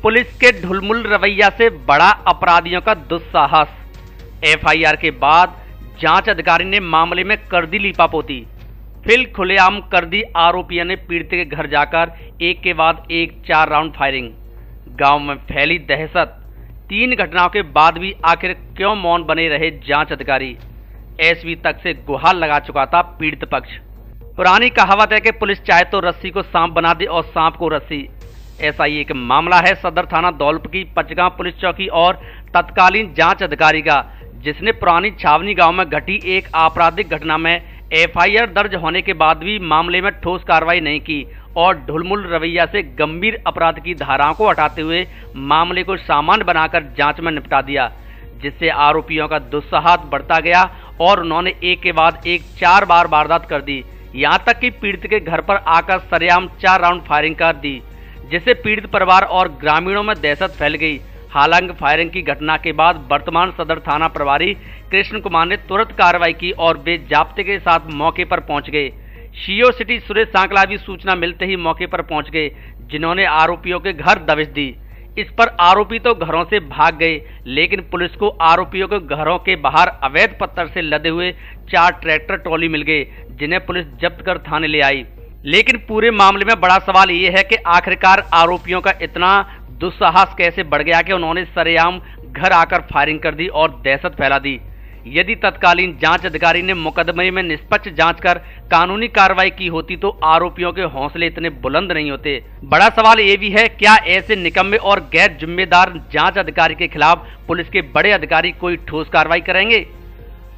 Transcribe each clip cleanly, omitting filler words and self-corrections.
Police के ढुलमुल रवैया से बड़ा अपराधियों का दुस्साहस। एफआईआर के बाद जांच अधिकारी ने मामले में कर दी लीपापोती। फिर खुलेआम कर दी आरोपियों ने पीड़ित के घर जाकर एक के बाद एक 4 राउंड फायरिंग। गांव में फैली दहशत। 3 घटनाओं के बाद भी आखिर क्यों मौन बने रहे जांच अधिकारी? एसपी तक से गुहार लगा चुका था पीड़ित पक्ष। पुरानी कहावत है कि पुलिस चाहे तो रस्सी को सांप बना दे और सांप को रस्सी। ऐसा ही एक मामला है सदर थाना दौलपुर की पचगांव पुलिस चौकी और तत्कालीन जांच अधिकारी का, जिसने पुरानी छावनी गांव में घटी एक आपराधिक घटना में एफआईआर दर्ज होने के बाद भी मामले में ठोस कार्रवाई नहीं की और ढुलमुल रवैया से गंभीर अपराध की धाराओं को हटाते हुए मामले को सामान्य बनाकर जांच में निपटा दिया, जिससे आरोपियों का दुस्साहस बढ़ता गया और उन्होंने एक के बाद एक 4 बार वारदात कर दी। यहां तक कि पीड़ित के घर पर आकर सरेआम 4 राउंड फायरिंग कर दी, जिससे पीड़ित परिवार और ग्रामीणों में दहशत फैल गई। हालांकि फायरिंग की घटना के बाद वर्तमान सदर थाना प्रभारी कृष्ण कुमार ने तुरंत कार्रवाई की और वे जाब्ते के साथ मौके पर पहुंच गए। सीओ सिटी सुरेश सांकला भी सूचना मिलते ही मौके पर पहुंच गए, जिन्होंने आरोपियों के घर दबिश दी। इस पर आरोपी तो घरों से भाग गए, लेकिन पुलिस को आरोपियों के घरों के बाहर अवैध पत्थर से लदे हुए 4 ट्रैक्टर ट्रॉली मिल गए, जिन्हें पुलिस जब्त कर थाने ले आई। लेकिन पूरे मामले में बड़ा सवाल ये है कि आखिरकार आरोपियों का इतना दुस्साहस कैसे बढ़ गया कि उन्होंने सरेआम घर आकर फायरिंग कर दी और दहशत फैला दी। यदि तत्कालीन जांच अधिकारी ने मुकदमे में निष्पक्ष जांच कर कानूनी कार्रवाई की होती तो आरोपियों के हौसले इतने बुलंद नहीं होते। बड़ा सवाल ये भी है, क्या ऐसे निकम्मे और गैर जिम्मेदार जांच अधिकारी के खिलाफ पुलिस के बड़े अधिकारी कोई ठोस कार्रवाई करेंगे?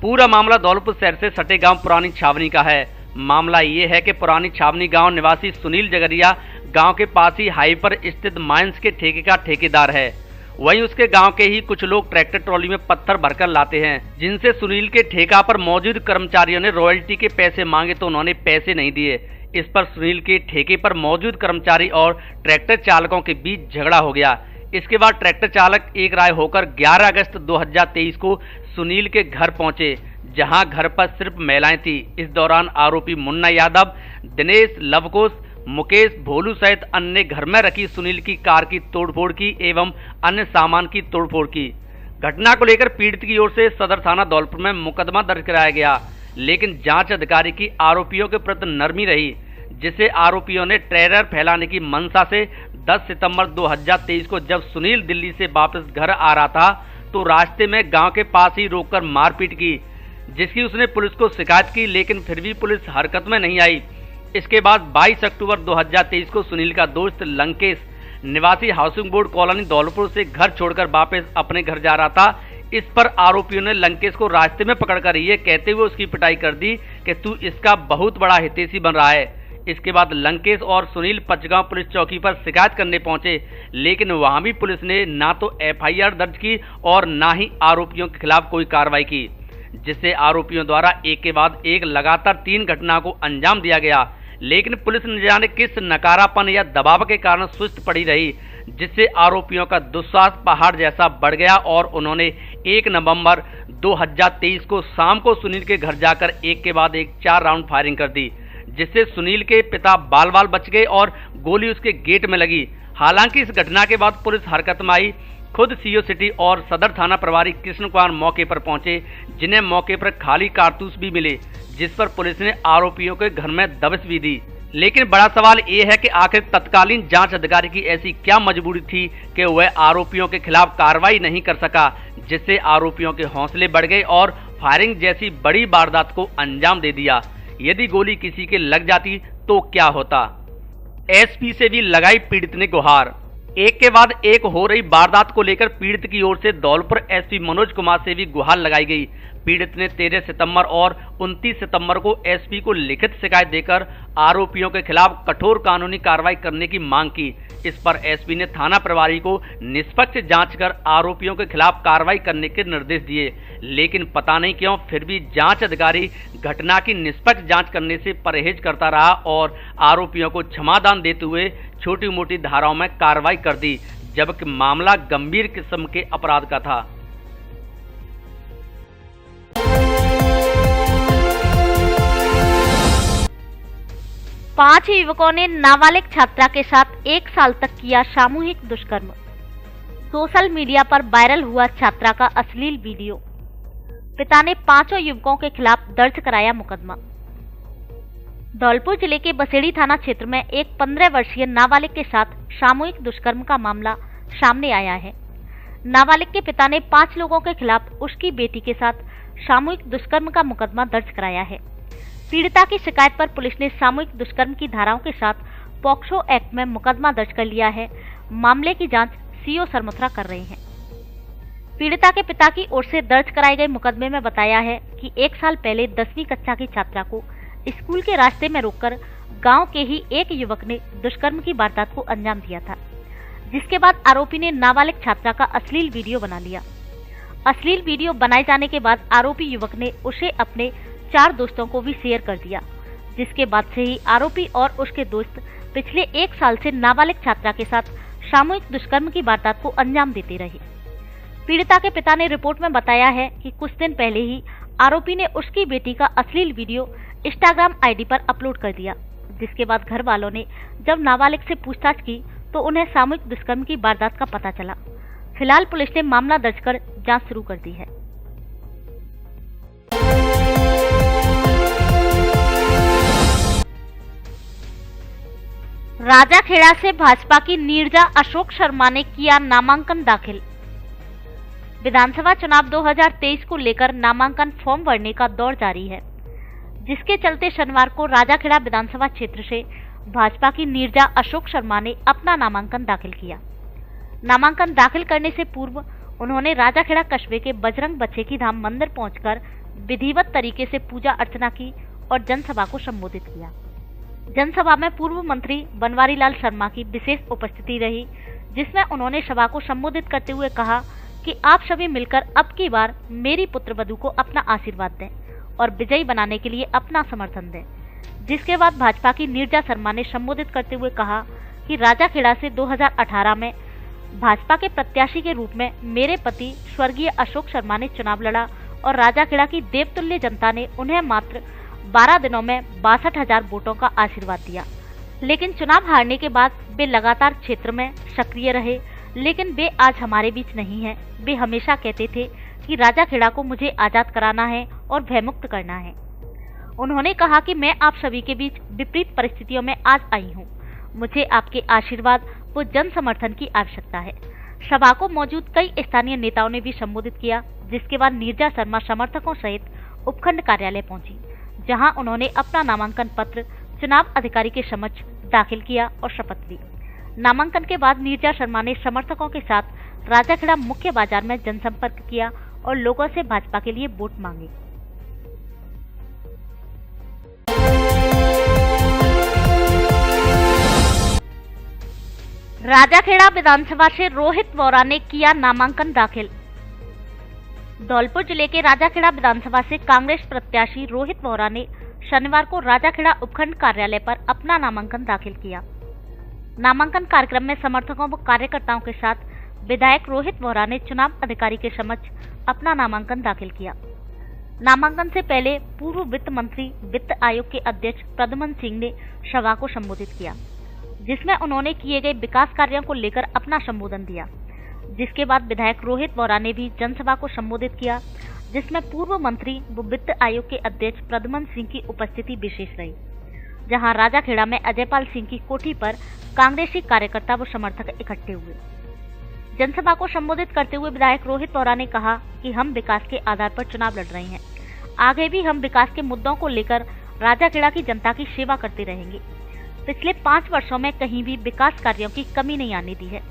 पूरा मामला दौलपुर शहर से सटे गांव पुरानी छावनी का है। मामला ये है कि पुरानी छावनी गांव निवासी सुनील जगरिया गांव के पास ही हाई पर स्थित माइंस के ठेके का ठेकेदार है। वहीं उसके गांव के ही कुछ लोग ट्रैक्टर ट्रॉली में पत्थर भरकर लाते हैं, जिनसे सुनील के ठेका पर मौजूद कर्मचारियों ने रॉयल्टी के पैसे मांगे तो उन्होंने पैसे नहीं दिए। इस पर सुनील के ठेके पर मौजूद कर्मचारी और ट्रैक्टर चालकों के बीच झगड़ा हो गया। इसके बाद ट्रैक्टर चालक एक राय होकर 11 अगस्त 2023 को सुनील के घर पहुंचे, जहां घर पर सिर्फ महिलाएं थी। इस दौरान आरोपी मुन्ना यादव, दिनेश, लवकुश, मुकेश, भोलू सहित अन्य घर में रखी सुनील की कार की तोड़फोड़ की एवं अन्य सामान की तोड़फोड़ की। घटना को लेकर पीड़ित की ओर से सदर थाना दौलपुर में मुकदमा दर्ज कराया गया, लेकिन जांच अधिकारी की आरोपियों के प्रति नरमी रही, जिसे आरोपियों ने टेरर फैलाने की मंशा से 10 सितंबर 2023 को जब सुनील दिल्ली से वापस घर आ रहा था तो रास्ते में गांव के पास ही रोककर मारपीट की, जिसकी उसने पुलिस को शिकायत की, लेकिन फिर भी पुलिस हरकत में नहीं आई। इसके बाद 22 अक्टूबर 2023 को सुनील का दोस्त लंकेश निवासी हाउसिंग बोर्ड कॉलोनी दौलपुर से घर छोड़कर वापस अपने घर जा रहा था। इस पर आरोपियों ने लंकेश को रास्ते में पकड़कर ये कहते हुए उसकी पिटाई कर दी कि तू इसका बहुत बड़ा हितैषी बन रहा है। इसके बाद लंकेश और सुनील पचगांव पुलिस चौकी पर शिकायत करने पहुंचे, लेकिन वहां भी पुलिस ने ना तो एफआईआर दर्ज की और ना ही आरोपियों के खिलाफ कोई कार्रवाई की, जिससे आरोपियों द्वारा एक के बाद एक लगातार 3 घटनाओं को अंजाम दिया गया। लेकिन पुलिस न जाने किस नकारापन या दबाव के कारण सुस्त पड़ी रही, जिससे आरोपियों का दुस्साहस पहाड़ जैसा बढ़ गया और उन्होंने 1 नवंबर 2023 को शाम को सुनील के घर जाकर एक के बाद एक 4 राउंड फायरिंग कर दी, जिससे सुनील के पिता बाल बाल बच गए और गोली उसके गेट में लगी। हालांकि इस घटना के बाद पुलिस हरकत में आई। खुद सीओ सिटी और सदर थाना प्रभारी कृष्ण कुमार मौके पर पहुंचे, जिन्हें मौके पर खाली कारतूस भी मिले, जिस पर पुलिस ने आरोपियों के घर में दबिश भी दी। लेकिन बड़ा सवाल ये है कि आखिर तत्कालीन जांच अधिकारी की ऐसी क्या मजबूरी थी कि वह आरोपियों के खिलाफ कार्रवाई नहीं कर सका, जिससे आरोपियों के हौसले बढ़ गए और फायरिंग जैसी बड़ी वारदात को अंजाम दे दिया। यदि गोली किसी के लग जाती तो क्या होता? एसपी से भी लगाई पीड़ित ने गुहार। एक के बाद एक हो रही वारदात को लेकर पीड़ित की ओर से दौलपुर एसपी मनोज कुमार से भी गुहार लगाई गई। पीड़ित ने 13 सितंबर और 29 सितंबर को एसपी को लिखित शिकायत देकर आरोपियों के खिलाफ कठोर कानूनी कार्रवाई करने की मांग की। इस पर एसपी ने थाना प्रभारी को निष्पक्ष जांच कर आरोपियों के खिलाफ कार्रवाई करने के निर्देश दिए, लेकिन पता नहीं क्यों फिर भी जांच अधिकारी घटना की निष्पक्ष जांच करने से परहेज करता रहा और आरोपियों को क्षमादान देते हुए छोटी मोटी धाराओं में कार्रवाई कर दी, जबकि मामला गंभीर किस्म के अपराध का था। पांच युवकों ने नाबालिग छात्रा के साथ 1 साल तक किया सामूहिक दुष्कर्म। सोशल मीडिया पर वायरल हुआ छात्रा का अश्लील वीडियो। पिता ने 5 युवकों के खिलाफ दर्ज कराया मुकदमा। धौलपुर जिले के बसेड़ी थाना क्षेत्र में एक 15 वर्षीय नाबालिग के साथ सामूहिक दुष्कर्म का मामला सामने आया है। नाबालिग के पिता ने 5 लोगों के खिलाफ उसकी बेटी के साथ सामूहिक दुष्कर्म का मुकदमा दर्ज कराया है। पीड़िता की शिकायत पर पुलिस ने सामूहिक दुष्कर्म की धाराओं के साथ पॉक्सो एक्ट में मुकदमा दर्ज कर लिया है। मामले की जांच सीओ सरमथुरा कर रहे हैं। पीड़िता के पिता की ओर से दर्ज कराए गए मुकदमे में बताया है कि 1 साल पहले 10वीं कक्षा की छात्रा को स्कूल के रास्ते में रोककर गांव के ही एक युवक ने दुष्कर्म की वारदात को अंजाम दिया था, जिसके बाद आरोपी ने नाबालिग छात्रा का अश्लील वीडियो बना लिया। अश्लील वीडियो बनाए जाने के बाद आरोपी युवक ने उसे अपने 4 दोस्तों को भी शेयर कर दिया, जिसके बाद से ही आरोपी और उसके दोस्त पिछले 1 साल से नाबालिग छात्रा के साथ सामूहिक दुष्कर्म की वारदात को अंजाम देते रहे। पीड़िता के पिता ने रिपोर्ट में बताया है कि कुछ दिन पहले ही आरोपी ने उसकी बेटी का अश्लील वीडियो इंस्टाग्राम आईडी पर अपलोड कर दिया, जिसके बाद घर वालों ने जब नाबालिग से पूछताछ की तो उन्हें सामूहिक दुष्कर्म की वारदात का पता चला। फिलहाल पुलिस ने मामला दर्ज कर जांच शुरू कर दी है। राजाखेड़ा से भाजपा की नीरजा अशोक शर्मा ने किया नामांकन दाखिल। विधानसभा चुनाव 2023 को लेकर नामांकन फॉर्म भरने का दौर जारी है, जिसके चलते शनिवार को राजाखेड़ा विधानसभा क्षेत्र से भाजपा की नीरजा अशोक शर्मा ने अपना नामांकन दाखिल किया। नामांकन दाखिल करने से पूर्व उन्होंने राजाखेड़ा कस्बे के बजरंग बच्चे की धाम मंदिर पहुंचकर विधिवत तरीके से पूजा अर्चना की और जनसभा को संबोधित किया। जनसभा में पूर्व मंत्री बनवारी लाल शर्मा की विशेष उपस्थिति रही, जिसमें उन्होंने सभा को संबोधित करते हुए कहा कि आप सभी मिलकर अब की बार मेरी पुत्रवधू को अपना आशीर्वाद दें और विजयी बनाने के लिए अपना समर्थन दें। जिसके बाद भाजपा की नीरजा शर्मा ने संबोधित करते हुए कहा कि राजाखेड़ा से 2018 में भाजपा के प्रत्याशी के रूप में मेरे पति स्वर्गीय अशोक शर्मा ने चुनाव लड़ा और राजाखेड़ा की देवतुल्य जनता ने उन्हें मात्र 12 दिनों में 62,000 वोटों का आशीर्वाद दिया। लेकिन चुनाव हारने के बाद वे लगातार क्षेत्र में सक्रिय रहे, लेकिन वे आज हमारे बीच नहीं हैं। वे हमेशा कहते थे कि राजाखेड़ा को मुझे आजाद कराना है और भयमुक्त करना है। उन्होंने कहा कि मैं आप सभी के बीच विपरीत परिस्थितियों में आज आई हूँ। मुझे आपके आशीर्वाद व जन समर्थन की आवश्यकता है। सभा को मौजूद कई स्थानीय नेताओं ने भी संबोधित किया, जिसके बाद नीरजा शर्मा समर्थकों सहित उपखंड कार्यालय पहुंची, जहां उन्होंने अपना नामांकन पत्र चुनाव अधिकारी के समक्ष दाखिल किया और शपथ ली। नामांकन के बाद नीरजा शर्मा ने समर्थकों के साथ राजाखेड़ा मुख्य बाजार में जनसंपर्क किया और लोगों से भाजपा के लिए वोट मांगे। राजाखेड़ा विधानसभा से रोहित वोरा ने किया नामांकन दाखिल। धौलपुर जिले के राजाखेड़ा विधानसभा से कांग्रेस प्रत्याशी रोहित वोरा ने शनिवार को राजाखेड़ा उपखंड कार्यालय पर अपना नामांकन दाखिल किया। नामांकन कार्यक्रम में समर्थकों व कार्यकर्ताओं के साथ विधायक रोहित वोरा ने चुनाव अधिकारी के समक्ष अपना नामांकन दाखिल किया। नामांकन से पहले पूर्व वित्त मंत्री वित्त आयोग के अध्यक्ष प्रद्युम्न सिंह ने सभा को संबोधित किया, जिसमें उन्होंने किए गए विकास कार्यों को लेकर अपना संबोधन दिया। जिसके बाद विधायक रोहित वोरा ने भी जनसभा को संबोधित किया, जिसमें पूर्व मंत्री व वित्त आयोग के अध्यक्ष प्रद्युम्न सिंह की उपस्थिति विशेष रही, जहां राजाखेड़ा में अजयपाल सिंह की कोठी पर कांग्रेसी कार्यकर्ता व समर्थक इकट्ठे हुए। जनसभा को संबोधित करते हुए विधायक रोहित वोरा ने कहा कि हम विकास के आधार पर चुनाव लड़ रहे हैं। आगे भी हम विकास के मुद्दों को लेकर राजाखेड़ा की जनता की सेवा करते रहेंगे। पिछले 5 वर्षों में कहीं भी विकास कार्यों की कमी नहीं आने दी है।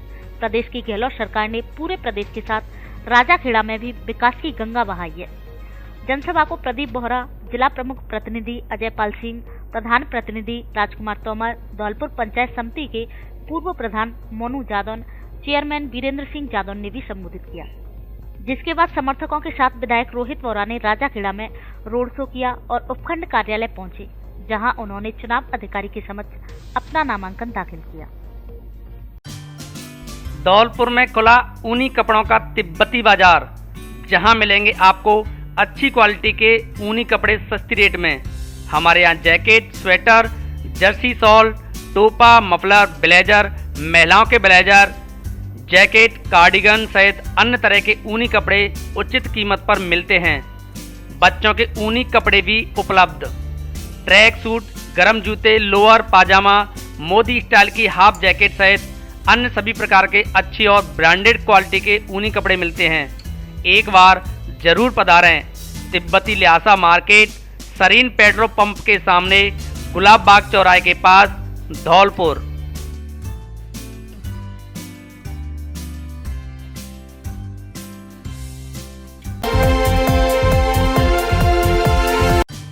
प्रदेश की गहलोत सरकार ने पूरे प्रदेश के साथ राजाखेड़ा में भी विकास की गंगा बहाई है। जनसभा को प्रदीप बोहरा, जिला प्रमुख प्रतिनिधि अजयपाल सिंह, प्रधान प्रतिनिधि राजकुमार तोमर, धौलपुर पंचायत समिति के पूर्व प्रधान मोनू जादौन, चेयरमैन वीरेंद्र सिंह जादौन ने भी संबोधित किया। जिसके बाद समर्थकों के साथ विधायक रोहित वोरा ने राजाखेड़ा में रोड शो किया और उपखंड कार्यालय पहुंचे, जहां उन्होंने चुनाव अधिकारी के समक्ष अपना नामांकन दाखिल किया। धौलपुर में खुला ऊनी कपड़ों का तिब्बती बाजार, जहां मिलेंगे आपको अच्छी क्वालिटी के ऊनी कपड़े सस्ती रेट में। हमारे यहाँ जैकेट, स्वेटर, जर्सी शॉल, टोपा, मफलर, ब्लेजर, महिलाओं के ब्लेजर, जैकेट, कार्डिगन सहित अन्य तरह के ऊनी कपड़े उचित कीमत पर मिलते हैं। बच्चों के ऊनी कपड़े भी उपलब्ध। ट्रैक सूट, गर्म जूते, लोअर, पाजामा, मोदी स्टाइल की हाफ जैकेट सहित अन्य सभी प्रकार के अच्छी और ब्रांडेड क्वालिटी के ऊनी कपड़े मिलते हैं। एक बार जरूर पधारें। तिब्बती Lhasa market, Sarin petrol pump के सामने, गुलाब बाग चौराहे के पास, धौलपुर।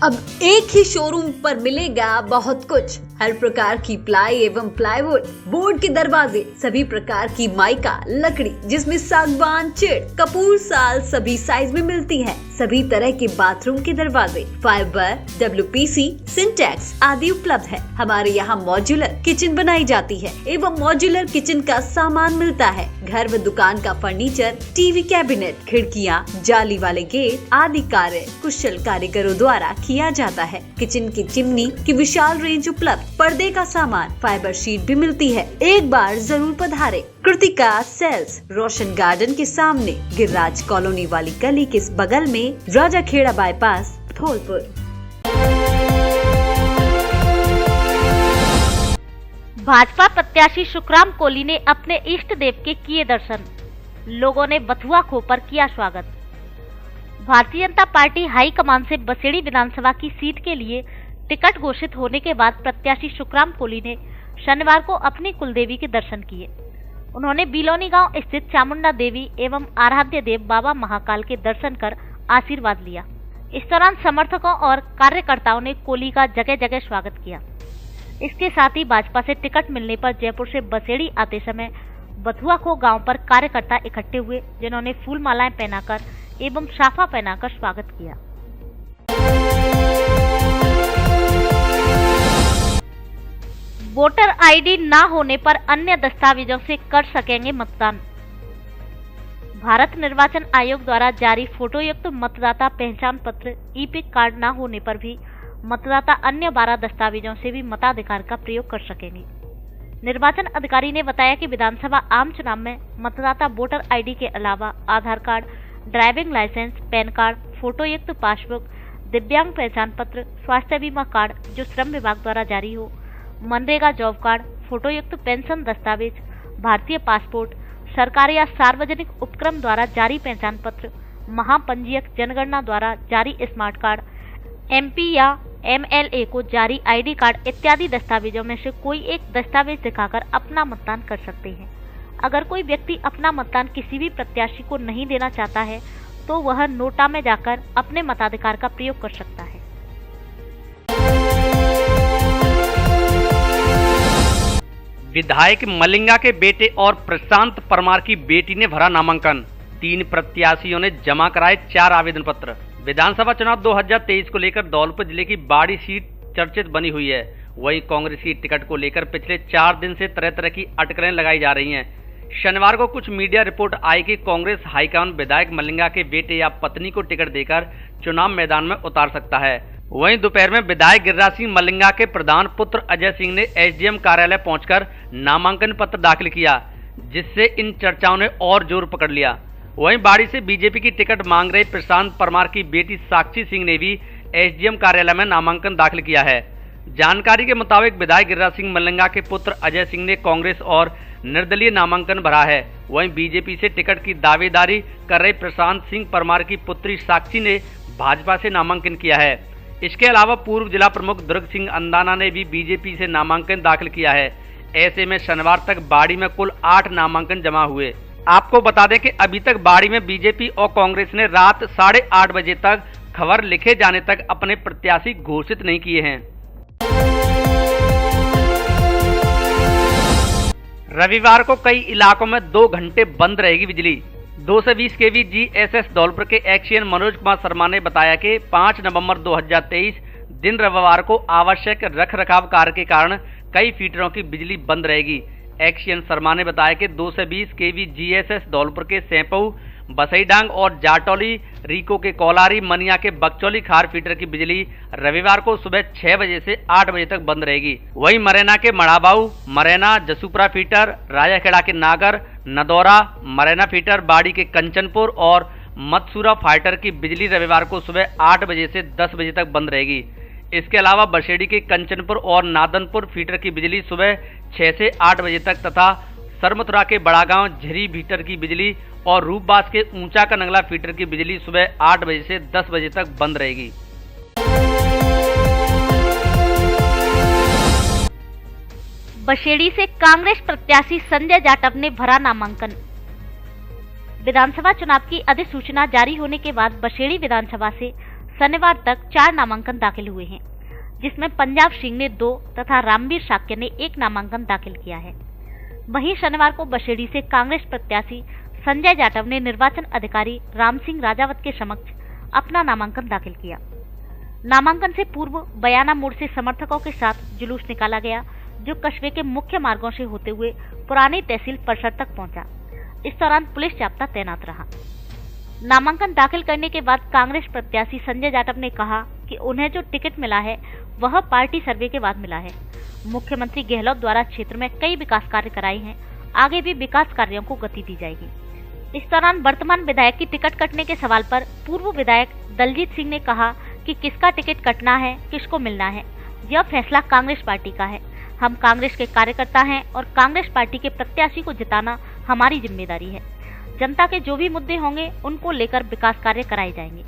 अब एक ही शोरूम पर मिलेगा बहुत कुछ। हर प्रकार की प्लाई एवं प्लाईवुड, बोर्ड के दरवाजे, सभी प्रकार की माइका लकड़ी जिसमें सागवान, चिड़, कपूर साल सभी साइज में मिलती है। सभी तरह के बाथरूम के दरवाजे, फाइबर, WPC, सिंटेक्स आदि उपलब्ध है। हमारे यहाँ मॉड्यूलर किचन बनाई जाती है एवं मॉड्यूलर किचन का सामान मिलता है। घर व दुकान का फर्नीचर, टीवी कैबिनेट, खिड़कियाँ, जाली वाले गेट आदि कार्य कुशल कारीगरों द्वारा किया जाता है। किचन की चिमनी की विशाल रेंज उपलब्ध, पर्दे का सामान, फाइबर शीट भी मिलती है। एक बार जरूर पधारे। कृतिका सेल्स, रोशन गार्डन के सामने, गिरिराज कॉलोनी वाली गली के बगल में, राजा खेड़ा बाईपास, धौलपुर। भाजपा प्रत्याशी सुखराम कोली ने अपने इष्ट देव के किए दर्शन। लोगों ने बथुआ खो पर किया स्वागत। भारतीय जनता पार्टी हाईकमान से बसेड़ी विधानसभा की सीट के लिए टिकट घोषित होने के बाद प्रत्याशी सुखराम कोली ने शनिवार को अपनी कुलदेवी के दर्शन किए। उन्होंने बिलोनी गांव स्थित चामुंडा देवी एवं आराध्य देव बाबा महाकाल के दर्शन कर आशीर्वाद लिया। इस दौरान समर्थकों और कार्यकर्ताओं ने कोली का जगह जगह स्वागत किया। इसके साथ ही भाजपा से टिकट मिलने पर जयपुर से बसेड़ी आते समय बथुआ खो गांव पर कार्यकर्ता इकट्ठे हुए, जिन्होंने फूल मालाएं पहनाकर एवं साफा पहनाकर स्वागत किया। वोटर आईडी ना होने पर अन्य दस्तावेजों से कर सकेंगे मतदान। भारत निर्वाचन आयोग द्वारा जारी फोटोयुक्त मतदाता पहचान पत्र ई-पिक कार्ड न होने पर भी मतदाता अन्य 12 दस्तावेजों से भी मताधिकार का प्रयोग कर सकेंगे। निर्वाचन अधिकारी ने बताया कि विधानसभा आम चुनाव में मतदाता वोटर आईडी के अलावा Aadhaar card, driving licence, PAN card, फोटोयुक्त पासबुक, दिव्यांग पहचान पत्र, स्वास्थ्य बीमा कार्ड जो श्रम विभाग द्वारा जारी हो, मनरेगा जॉब कार्ड, फोटोयुक्त पेंशन दस्तावेज, भारतीय पासपोर्ट, सरकारी या सार्वजनिक उपक्रम द्वारा जारी पहचान पत्र, महापंजीयक जनगणना द्वारा जारी स्मार्ट कार्ड, MP या MLA को जारी ID कार्ड इत्यादि दस्तावेजों में से कोई एक दस्तावेज दिखाकर अपना मतदान कर सकते हैं। अगर कोई व्यक्ति अपना मतदान किसी भी प्रत्याशी को नहीं देना चाहता है तो वह नोटा में जाकर अपने मताधिकार का प्रयोग कर सकता है। विधायक मलिंगा के बेटे और प्रशांत परमार की बेटी ने भरा नामांकन। 3 प्रत्याशियों ने जमा कराए 4 आवेदन पत्र। विधानसभा चुनाव 2023 को लेकर धौलपुर जिले की बाड़ी सीट चर्चित बनी हुई है। वहीं कांग्रेस की टिकट को लेकर पिछले 4 दिन से तरह तरह की अटकलें लगाई जा रही हैं। शनिवार को कुछ मीडिया रिपोर्ट आई कि कांग्रेस हाईकमान विधायक मलिंगा के बेटे या पत्नी को टिकट देकर चुनाव मैदान में उतार सकता है। वहीं दोपहर में विधायक गिरिराज सिंह मलिंगा के प्रधान पुत्र अजय सिंह ने SDM कार्यालय पहुंचकर नामांकन पत्र दाखिल किया, जिससे इन चर्चाओं ने और जोर पकड़ लिया। वहीं बाड़ी से बीजेपी की टिकट मांग रहे प्रशांत परमार की बेटी साक्षी सिंह ने भी SDM कार्यालय में नामांकन दाखिल किया है। जानकारी के मुताबिक विधायक गिरिराज सिंह मलिंगा के पुत्र अजय सिंह ने कांग्रेस और निर्दलीय नामांकन भरा है। वहीं बीजेपी से टिकट की दावेदारी कर रहे प्रशांत सिंह परमार की पुत्री साक्षी ने भाजपा से नामांकन किया है। इसके अलावा पूर्व जिला प्रमुख दुर्ग सिंह अंदाना ने भी बीजेपी से नामांकन दाखिल किया है। ऐसे में शनिवार तक बाड़ी में कुल 8 नामांकन जमा हुए। आपको बता दें कि अभी तक बाड़ी में बीजेपी और कांग्रेस ने रात 8:30 बजे तक खबर लिखे जाने तक अपने प्रत्याशी घोषित नहीं किए हैं। रविवार को कई इलाकों में 2 घंटे बंद रहेगी बिजली। 220 kV GSS धौलपुर के एक्शियन मनोज कुमार शर्मा ने बताया कि 5 नवंबर 2023 दिन रविवार को आवश्यक रखरखाव कार्य के कारण कई फीडरों की बिजली बंद रहेगी। एक्शियन शर्मा ने बताया कि 220 kV GSS धौलपुर के सेंपऊ, बसईडांग और जाटौली, रीको के कोलारी, मनिया के बकचौली खार फीडर की बिजली रविवार को सुबह 6 बजे से 8 बजे तक बंद रहेगी। वहीं मरैना के मड़ाबाऊ, मरैना, जसूपुरा फीडर, राजाखेड़ा के नागर, नदौरा, मरैना फीडर, बाड़ी के कंचनपुर और मतसूरा फाइटर की बिजली रविवार को सुबह 8 बजे से 10 बजे तक बंद रहेगी। इसके अलावा बसेड़ी के कंचनपुर और नादनपुर फीडर की बिजली सुबह 6 से 8 बजे तक तथा सरमथुरा के बड़ागांव झरी फीडर की बिजली और रूपबास के ऊंचा का नंगला फीडर की बिजली सुबह 8 बजे से 10 बजे तक बंद रहेगी। बसेड़ी से कांग्रेस प्रत्याशी संजय जाटव ने भरा नामांकन। विधानसभा चुनाव की अधिसूचना जारी होने के बाद बसेड़ी विधानसभा से शनिवार तक 4 नामांकन दाखिल हुए हैं, जिसमें पंजाब सिंह ने 2 तथा रामवीर शाक्य ने 1 नामांकन दाखिल किया है। वहीं शनिवार को बसेड़ी से कांग्रेस प्रत्याशी संजय जाटव ने निर्वाचन अधिकारी राम सिंह राजावत के समक्ष अपना नामांकन दाखिल किया। नामांकन से पूर्व बयाना मोड़ से समर्थकों के साथ जुलूस निकाला गया, जो कस्बे के मुख्य मार्गों से होते हुए पुरानी तहसील परिसर तक पहुंचा। इस दौरान पुलिस जाब्ता तैनात रहा। नामांकन दाखिल करने के बाद कांग्रेस प्रत्याशी संजय जाटव ने कहा कि उन्हें जो टिकट मिला है वह पार्टी सर्वे के बाद मिला है। मुख्यमंत्री गहलोत द्वारा क्षेत्र में कई विकास कार्य कराए हैं, आगे भी विकास कार्यों को गति दी जाएगी। इस दौरान वर्तमान विधायक की टिकट कटने के सवाल पर पूर्व विधायक दलजीत सिंह ने कहा कि किसका टिकट कटना है, किसको मिलना है, यह फैसला कांग्रेस पार्टी का है। हम कांग्रेस के कार्यकर्ता हैं और कांग्रेस पार्टी के प्रत्याशी को जिताना हमारी जिम्मेदारी है। जनता के जो भी मुद्दे होंगे उनको लेकर विकास कार्य कराए जाएंगे।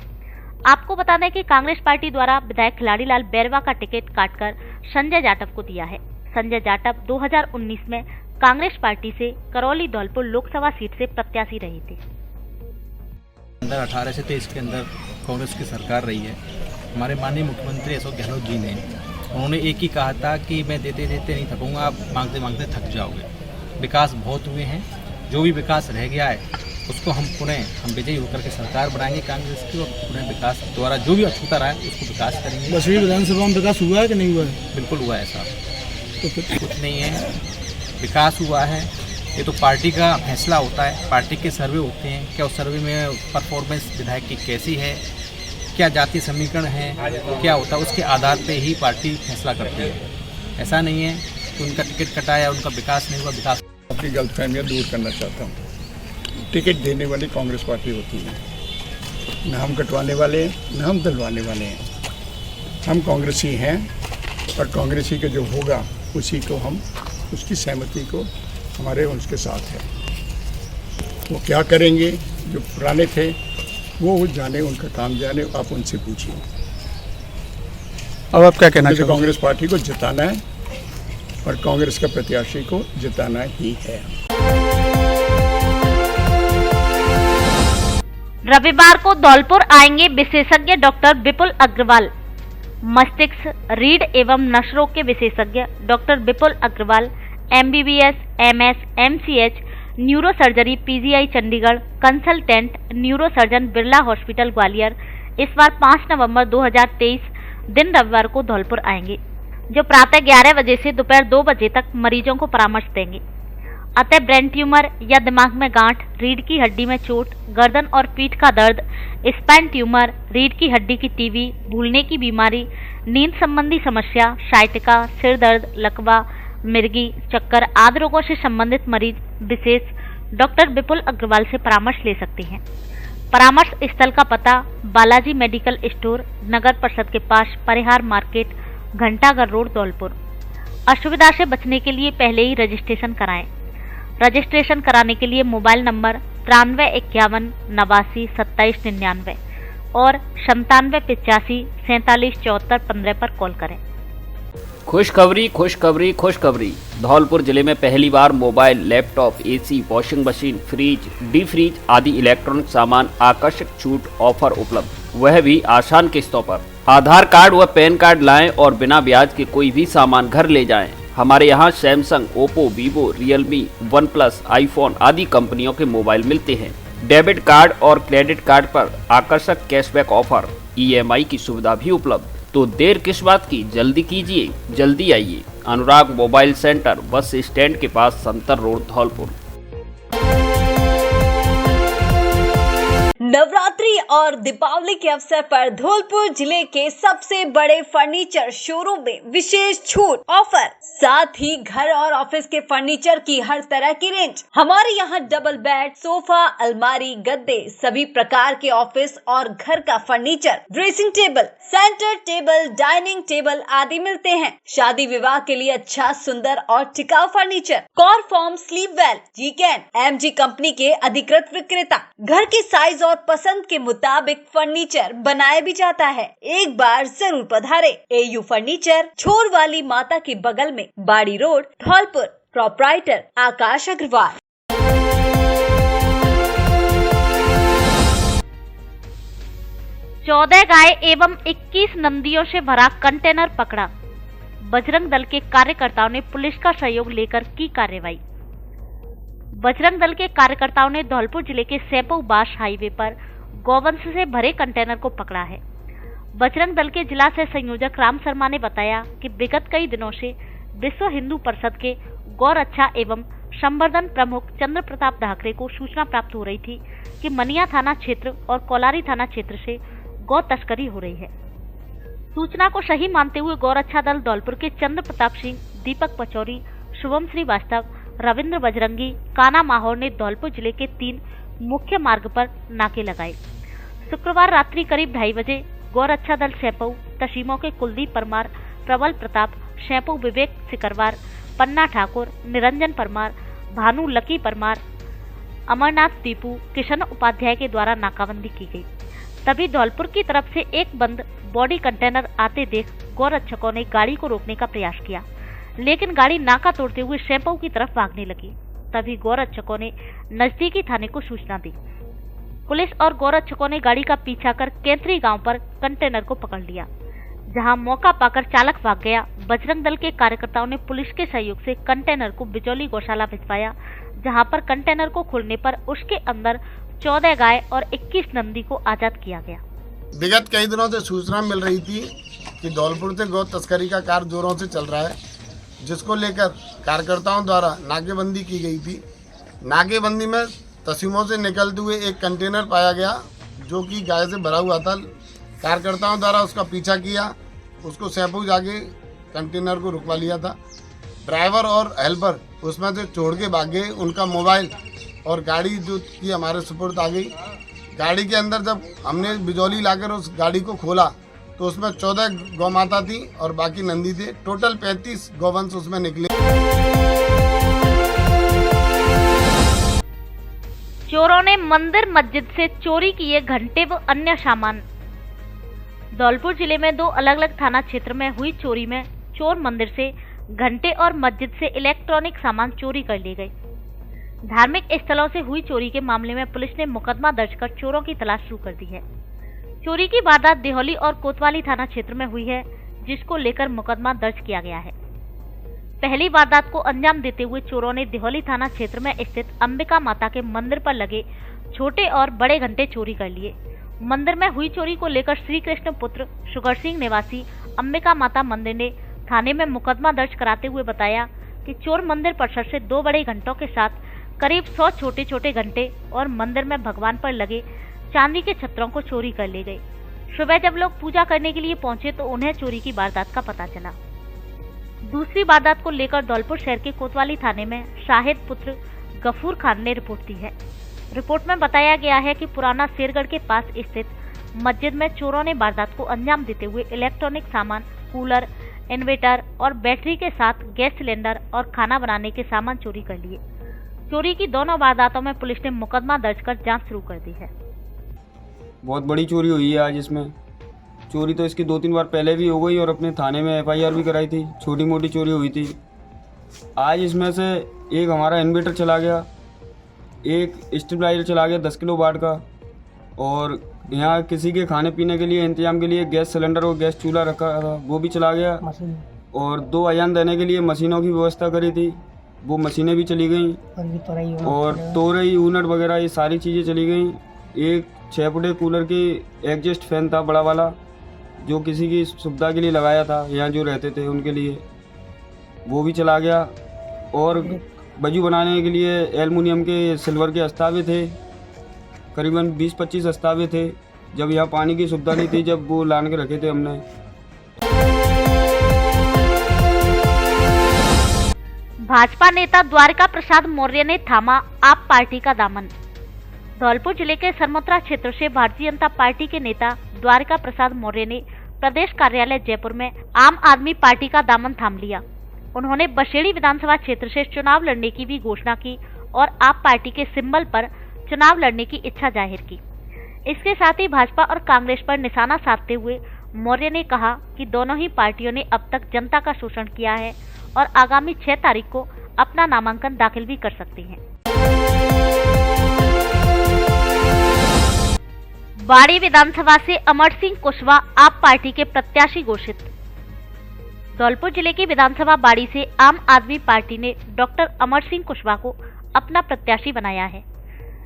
आपको बता दें कि कांग्रेस पार्टी द्वारा विधायक खिलाड़ीलाल बैरवा का टिकट काटकर संजय जाटव को दिया है। संजय जाटव 2019 में कांग्रेस पार्टी से करौली धौलपुर लोकसभा सीट से प्रत्याशी रहे थे। 2018 से 23 के अंदर कांग्रेस की सरकार रही है। हमारे माननीय मुख्यमंत्री अशोक गहलोत जी ने उन्होंने एक ही कहा था कि मैं देते देते नहीं थकूंगा, आप मांगते मांगते थक जाओगे। विकास बहुत हुए हैं, जो भी विकास रह गया है उसको हम विजयी होकर के सरकार बनाएंगे कांग्रेस की, और पुनः विकास द्वारा जो भी अछूता रहा है उसको विकास करेंगे। बसेड़ी विधानसभा में विकास हुआ है कि नहीं हुआ है? बिल्कुल हुआ है साहब, तो कुछ नहीं है, विकास हुआ है। ये तो पार्टी का फैसला होता है, पार्टी के सर्वे होते हैं, क्या उस सर्वे में परफॉर्मेंस विधायक की कैसी है, क्या जातीय समीकरण है, क्या होता है, उसके आधार पे ही पार्टी फैसला करती है। ऐसा नहीं है कि उनका टिकट कटा या उनका विकास नहीं हुआ। विकास अपनी गलतफहमियां दूर करना चाहता हूँ। टिकट देने वाली कांग्रेस पार्टी होती है, न हम कटवाने वाले हैं न हम दिलवाने वाले हैं। हम कांग्रेसी हैं और कांग्रेसी के जो होगा उसी को हम, उसकी सहमति को हमारे उसके साथ है। वो क्या करेंगे, जो पुराने थे वो जाने, उनका काम जाने, आप उनसे पूछिए। अब आप क्या कहना चाहिए? कांग्रेस पार्टी को जिताना है और कांग्रेस का प्रत्याशी को जिताना ही है। रविवार को धौलपुर आएंगे विशेषज्ञ डॉक्टर विपुल अग्रवाल। मस्तिष्क, रीढ़ एवं नस रोग के विशेषज्ञ doctor Vipul Agarwal MBBS, MS, MCH, neuro surgery PGI Chandigarh, consultant neurosurgeon Birla hospital Gwalior इस बार 5 नवंबर 2023 दिन रविवार को धौलपुर आएंगे, जो प्रातः 11 बजे से दोपहर 2 बजे तक मरीजों को परामर्श देंगे। अतः ब्रेन ट्यूमर या दिमाग में गांठ, रीढ़ की हड्डी में चोट, गर्दन और पीठ का दर्द, स्पाइन ट्यूमर, रीढ़ की हड्डी की टीबी, भूलने की बीमारी, नींद संबंधी समस्या, साइटिका, सिर दर्द, लकवा, मिर्गी, चक्कर आदि रोगों से संबंधित मरीज विशेष डॉक्टर विपुल अग्रवाल से परामर्श ले सकते हैं। परामर्श स्थल का पता बालाजी मेडिकल स्टोर, नगर परिषद के पास, परिहार मार्केट, घंटाघर रोड, धौलपुर। असुविधा से बचने के लिए पहले ही रजिस्ट्रेशन कराएं। रजिस्ट्रेशन कराने के लिए मोबाइल नंबर 9351 89 27 99 और 9785 47 74 15 पर कॉल करें। खुशखबरी खुशखबरी खुशखबरी। धौलपुर जिले में पहली बार mobile, laptop, AC, washing machine, fridge, D fridge आदि इलेक्ट्रॉनिक सामान आकर्षक छूट ऑफर उपलब्ध, वह भी आसान किस्तों पर। आधार कार्ड व पैन कार्ड लाएं और बिना ब्याज के कोई भी सामान घर ले जाएं। हमारे यहाँ Samsung, Oppo, Vivo, Realme, OnePlus, iPhone आदि कंपनियों के मोबाइल मिलते हैं। डेबिट कार्ड और क्रेडिट कार्ड पर आकर्षक कैशबैक ऑफर, EMI की सुविधा भी उपलब्ध। तो देर किस बात की, जल्दी कीजिए, जल्दी आइए। अनुराग मोबाइल सेंटर, बस स्टैंड के पास, संतर रोड, धौलपुर। नवरात्रि और दीपावली के अवसर पर धौलपुर जिले के सबसे बड़े फर्नीचर शोरूम में विशेष छूट ऑफर, साथ ही घर और ऑफिस के फर्नीचर की हर तरह की रेंज। हमारे यहाँ डबल बेड, सोफा, अलमारी, गद्दे, सभी प्रकार के ऑफिस और घर का furniture, dressing table, centre table, dining table आदि मिलते हैं। शादी विवाह के लिए अच्छा, सुंदर और टिकाऊ फर्नीचर। कॉर फॉर्म, स्लीप वेल, जीकैन, एमजी कंपनी के अधिकृत विक्रेता। घर के साइज और पसंद के मुताबिक फर्नीचर बनाया भी जाता है। एक बार जरूर पधारे। एयू फर्नीचर, छोर वाली माता के बगल में, बाड़ी रोड, धौलपुर। प्रोप्राइटर आकाश अग्रवाल। चौदह गाय एवं 21 नंदियों से भरा कंटेनर पकड़ा। बजरंग दल के कार्यकर्ताओं ने पुलिस का सहयोग लेकर की कार्रवाई। बजरंग दल के कार्यकर्ताओं ने धौलपुर जिले के सेपऊ बास हाईवे पर गौवंश से भरे कंटेनर को पकड़ा है। बजरंग दल के जिला सह संयोजक राम शर्मा ने बताया कि विगत कई दिनों से विश्व हिंदू परिषद के गौ रक्षा एवं संवर्धन प्रमुख चंद्र प्रताप ढाकरे को सूचना प्राप्त हो रही थी कि मनिया थाना क्षेत्र और कोलारी थाना क्षेत्र से गौ तस्करी हो रही है। सूचना को सही मानते हुए गौ रक्षा दल धौलपुर के चंद्र प्रताप सिंह, दीपक पचौरी, शुभम श्रीवास्तव, रविंद्र बजरंगी, काना माहौर ने धौलपुर जिले के 3 मुख्य मार्ग पर नाके लगाए। शुक्रवार रात्रि करीब 2:30 बजे गौ रक्षा दल सेपऊ, तसीमों के कुलदीप परमार, प्रबल प्रताप, सेपऊ विवेक सिकरवार, पन्ना ठाकुर, निरंजन परमार, भानु लकी परमार, अमरनाथ दीपू, किशन उपाध्याय के द्वारा नाकाबंदी की गई। तभी धौलपुर की तरफ से एक बंद बॉडी कंटेनर आते देख गौ रक्षकों ने गाड़ी को रोकने का प्रयास किया, लेकिन गाड़ी नाका तोड़ते हुए सेपऊ की तरफ भागने लगी। तभी गौरक्षकों ने नजदीकी थाने को सूचना दी। पुलिस और गौरक्षकों ने गाड़ी का पीछा कर केंद्री गांव पर कंटेनर को पकड़ लिया, जहां मौका पाकर चालक भाग गया। बजरंग दल के कार्यकर्ताओं ने पुलिस के सहयोग से कंटेनर को बिचौली गौशाला भिजवाया, जहां पर कंटेनर को खोलने पर उसके अंदर 14 गाय और 21 नंदी को आजाद किया गया। विगत कई दिनों से सूचना मिल रही थी कि धौलपुर से गौ तस्करी का कार्य जोरों से चल रहा है, जिसको लेकर कार्यकर्ताओं द्वारा नाकेबंदी की गई थी। नाकेबंदी में तसीमों से निकलते हुए एक कंटेनर पाया गया, जो कि गाय से भरा हुआ था। कार्यकर्ताओं द्वारा उसका पीछा किया, उसको सेपऊ जाके कंटेनर को रुकवा लिया था। ड्राइवर और हेल्पर उसमें से छोड़ के भाग गए। उनका मोबाइल और गाड़ी जो की हमारे सुपुर्द आ गई। गाड़ी के अंदर जब हमने बिजौली लाकर उस गाड़ी को खोला तो उसमें 14 गौ माता थी और बाकी नंदी थे। टोटल 35 गौवंश उसमें निकले। चोरों ने मंदिर मस्जिद से चोरी किए घंटे व अन्य सामान। धौलपुर जिले में 2 अलग-अलग थाना क्षेत्र में हुई चोरी में चोर मंदिर से घंटे और मस्जिद से इलेक्ट्रॉनिक सामान चोरी कर ले गए। धार्मिक स्थलों से हुई चोरी के मामले में पुलिस ने मुकदमा दर्ज कर चोरों की तलाश शुरू कर दी है। चोरी की वारदात देहौली और कोतवाली थाना क्षेत्र में हुई है, जिसको लेकर मुकदमा दर्ज किया गया है। पहली वारदात को अंजाम देते हुए चोरों ने देहौली थाना क्षेत्र में स्थित अंबिका माता के मंदिर पर लगे छोटे और बड़े घंटे चोरी कर लिए। मंदिर में हुई चोरी को लेकर श्री कृष्ण पुत्र सुगर सिंह निवासी अंबिका माता मंदिर ने थाने में मुकदमा दर्ज कराते हुए बताया कि चोर मंदिर परिसर से 2 बड़े घंटों के साथ करीब 100 छोटे छोटे घंटे और मंदिर में भगवान पर लगे चांदी के छत्रों को चोरी कर ले गए। सुबह जब लोग पूजा करने के लिए पहुंचे तो उन्हें चोरी की वारदात का पता चला। दूसरी वारदात को लेकर धौलपुर शहर के कोतवाली थाने में शाहिद पुत्र गफूर खान ने रिपोर्ट दी है। रिपोर्ट में बताया गया है कि पुराना शेरगढ़ के पास स्थित मस्जिद में चोरों ने वारदात को अंजाम देते हुए इलेक्ट्रॉनिक सामान, कूलर, इन्वर्टर और बैटरी के साथ गैस सिलेंडर और खाना बनाने के सामान चोरी कर लिए। चोरी की दोनों वारदातों में पुलिस ने मुकदमा दर्ज कर जांच शुरू कर दी है। बहुत बड़ी चोरी हुई है आज। इसमें चोरी तो इसकी 2-3 बार पहले भी हो गई और अपने थाने में FIR भी कराई थी। छोटी मोटी चोरी हुई थी। आज इसमें से एक हमारा इन्वर्टर चला गया, एक स्टेबलाइजर चला गया 10 किलो वाट का, और यहाँ किसी के खाने पीने के लिए इंतजाम के लिए गैस सिलेंडर और गैस चूल्हा रखा था, वो भी चला गया, और 2 अजान देने के लिए मशीनों की व्यवस्था करी थी, वो मशीनें भी चली गई, और तोरई ऊनट वगैरह ये सारी चीज़ें चली गई। एक 6 फुटे कूलर की एग्जस्ट फैन था बड़ा वाला, जो किसी की सुविधा के लिए लगाया था, यहाँ जो रहते थे उनके लिए, वो भी चला गया। और बजू बनाने के लिए एल्युमिनियम के सिल्वर के अस्तावे थे, करीबन 20-25 अस्तावे थे। जब यहाँ पानी की सुविधा नहीं थी, जब वो लान के रखे थे हमने। भाजपा नेता द्वारिका प्रसाद मौर्य ने थामा आप पार्टी का दामन। धौलपुर जिले के सरमोत्रा क्षेत्र से भारतीय जनता पार्टी के नेता द्वारिका प्रसाद मौर्य ने प्रदेश कार्यालय जयपुर में आम आदमी पार्टी का दामन थाम लिया। उन्होंने बशेड़ी विधानसभा क्षेत्र से चुनाव लड़ने की भी घोषणा की और आप पार्टी के सिंबल पर चुनाव लड़ने की इच्छा जाहिर की। इसके साथ ही भाजपा और कांग्रेस पर निशाना साधते हुए मौर्य ने कहा कि दोनों ही पार्टियों ने अब तक जनता का शोषण किया है और आगामी 6 तारीख को अपना नामांकन दाखिल भी कर सकती हैं। बाड़ी विधानसभा से अमर सिंह कुशवाहा आप पार्टी के प्रत्याशी घोषित। धौलपुर जिले की विधानसभा बाड़ी से आम आदमी पार्टी ने डॉक्टर अमर सिंह कुशवाहा को अपना प्रत्याशी बनाया है,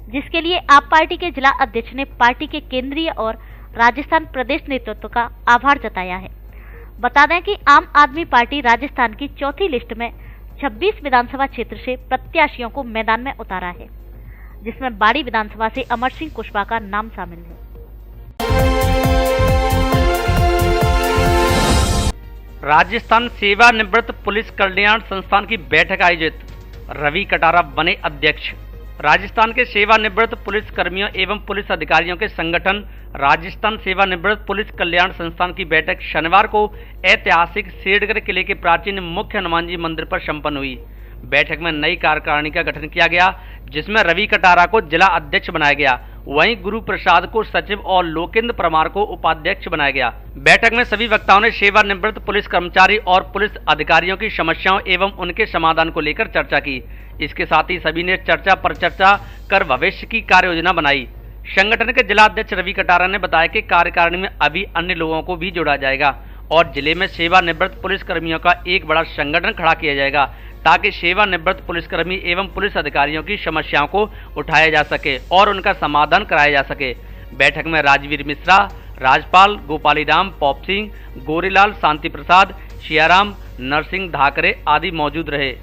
जिसके लिए आप पार्टी के जिला अध्यक्ष ने पार्टी के केंद्रीय और राजस्थान प्रदेश नेतृत्व का आभार जताया है। बता दें कि आम आदमी पार्टी राजस्थान की चौथी लिस्ट में 26 विधानसभा क्षेत्र से प्रत्याशियों को मैदान में उतारा है, जिसमें बाड़ी विधानसभा से अमर सिंह कुशवाहा का नाम शामिल है। राजस्थान सेवानिवृत्त पुलिस कल्याण संस्थान की बैठक आयोजित। रवि कटारा बने अध्यक्ष। राजस्थान के सेवानिवृत्त पुलिस कर्मियों एवं पुलिस अधिकारियों के संगठन राजस्थान सेवानिवृत्त पुलिस कल्याण संस्थान की बैठक शनिवार को ऐतिहासिक शेरगढ़ किले के प्राचीन मुख्य हनुमान जी मंदिर पर संपन्न हुई। बैठक में नई कार्यकारिणी का गठन किया गया, जिसमें रवि कटारा को जिला अध्यक्ष बनाया गया, वहीं गुरु प्रसाद को सचिव और लोकेंद्र परमार को उपाध्यक्ष बनाया गया। बैठक में सभी वक्ताओं ने सेवानिवृत्त पुलिस कर्मचारी और पुलिस अधिकारियों की समस्याओं एवं उनके समाधान को लेकर चर्चा की। इसके साथ ही सभी ने चर्चा पर चर्चा कर भविष्य की कार्य योजना बनाई। संगठन के जिला अध्यक्ष रवि कटारा ने बताया कि कार्यकारिणी में अभी अन्य लोगों को भी जोड़ा जाएगा और जिले में सेवानिवृत्त पुलिस कर्मियों का एक बड़ा संगठन खड़ा किया जाएगा, ताकि सेवानिवृत्त पुलिसकर्मी एवं पुलिस अधिकारियों की समस्याओं को उठाया जा सके और उनका समाधान कराया जा सके। बैठक में राजवीर मिश्रा, राजपाल, गोपालीराम, पॉप सिंह, गोरीलाल, शांति प्रसाद, शियाराम, नरसिंह धाकरे आदि मौजूद रहे।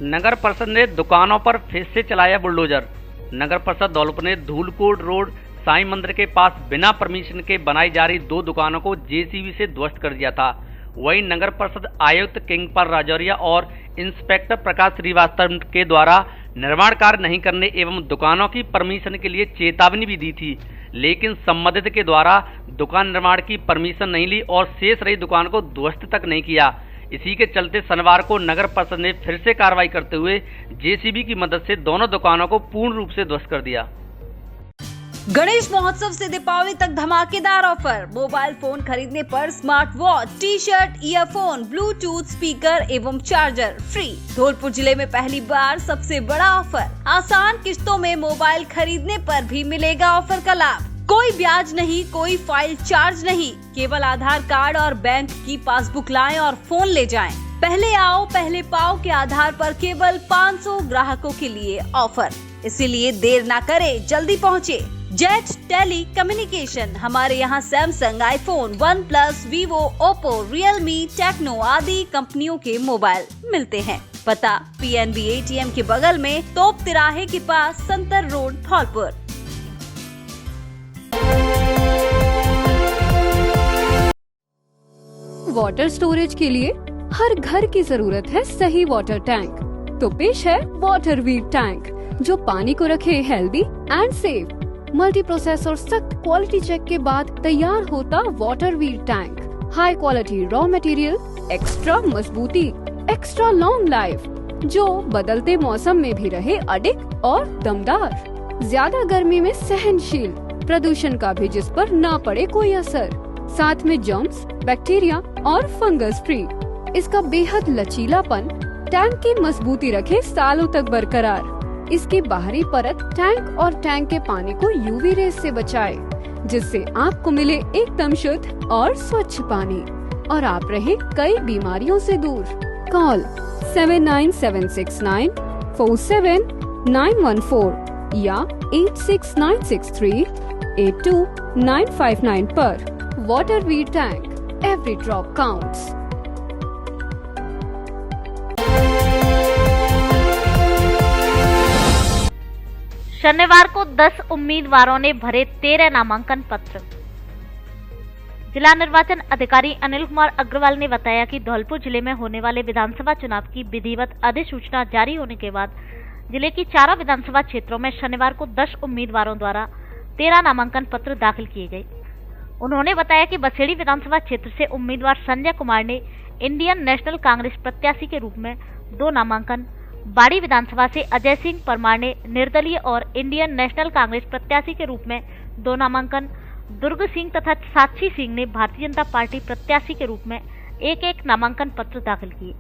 नगर परिषद ने दुकानों पर फिर से चलाया बुलडोजर। नगर परिषद धौलपुर ने धूलकोट रोड साईं मंदिर के पास बिना परमिशन के बनाई जा रही 2 दुकानों को जेसीबी से ध्वस्त कर दिया था। वहीं नगर परिषद आयुक्त किंगपाल राजौरिया और इंस्पेक्टर प्रकाश श्रीवास्तव के द्वारा निर्माण कार्य नहीं करने एवं दुकानों की परमिशन के लिए चेतावनी भी दी थी, लेकिन संबंधित के द्वारा दुकान निर्माण की परमिशन नहीं ली और शेष रही दुकान को ध्वस्त तक नहीं किया। इसी के चलते शनिवार को नगर परिषद ने फिर से कार्रवाई करते हुए जेसीबी की मदद से दोनों दुकानों को पूर्ण रूप से ध्वस्त कर दिया। गणेश महोत्सव से दीपावली तक धमाकेदार ऑफर। मोबाइल फोन खरीदने पर smart watch, T shirt, earphone, Bluetooth speaker एवं चार्जर फ्री। धौलपुर जिले में पहली बार सबसे बड़ा ऑफर। आसान किस्तों में मोबाइल खरीदने पर भी मिलेगा ऑफर का लाभ। कोई ब्याज नहीं, कोई फाइल चार्ज नहीं, केवल आधार कार्ड और बैंक की पासबुक लाएं और फोन ले जाएं। पहले आओ पहले पाओ के आधार पर केवल 500 ग्राहकों के लिए ऑफर, इसीलिए देर ना करें, जल्दी पहुँचे। Jet telecommunication. हमारे यहाँ Samsung, iPhone, OnePlus, Vivo, Oppo, Realme, Tecno आदि कंपनियों के मोबाइल मिलते हैं। पता पीएनबी एटीएम के बगल में, तोप तिराहे के पास, संतर रोड, धौलपुर। वाटर स्टोरेज के लिए हर घर की जरूरत है सही वाटर टैंक। तो पेश है वाटर वीर टैंक, जो पानी को रखे healthy and safe. Multi process और सख्त क्वालिटी चेक के बाद तैयार होता water Veer tank. High quality raw material, extra मजबूती, एक्स्ट्रा लॉन्ग लाइफ, जो बदलते मौसम में भी रहे अडिग और दमदार। ज्यादा गर्मी में सहनशील, प्रदूषण का भी जिस पर ना पड़े कोई असर। साथ में जर्म्स, बैक्टीरिया और फंगस फ्री। इसका बेहद लचीलापन टैंक की मजबूती रखे सालों तक बरकरार। इसकी बाहरी परत टैंक और टैंक के पानी को यूवी रेस से बचाए, जिससे आपको मिले एकदम शुद्ध और स्वच्छ पानी और आप रहे कई बीमारियों से दूर। कॉल 79769 47914 या 86963 82959 पर। Water Veer tank, every drop counts. शनिवार को 10 उम्मीदवारों ने भरे 13 नामांकन पत्र। जिला निर्वाचन अधिकारी अनिल कुमार अग्रवाल ने बताया कि धौलपुर जिले में होने वाले विधानसभा चुनाव की विधिवत अधिसूचना जारी होने के बाद जिले की 4 विधानसभा क्षेत्रों में शनिवार को 10 उम्मीदवारों द्वारा 13 नामांकन पत्र दाखिल किए गए। उन्होंने बताया कि बसेड़ी विधानसभा क्षेत्र से उम्मीदवार संजय कुमार ने इंडियन नेशनल कांग्रेस प्रत्याशी के रूप में 2 नामांकन, बाड़ी विधानसभा से अजय सिंह परमार ने निर्दलीय और इंडियन नेशनल कांग्रेस प्रत्याशी के रूप में 2 नामांकन, दुर्ग सिंह तथा साक्षी सिंह ने भारतीय जनता पार्टी प्रत्याशी के रूप में 1-1 नामांकन पत्र दाखिल किए।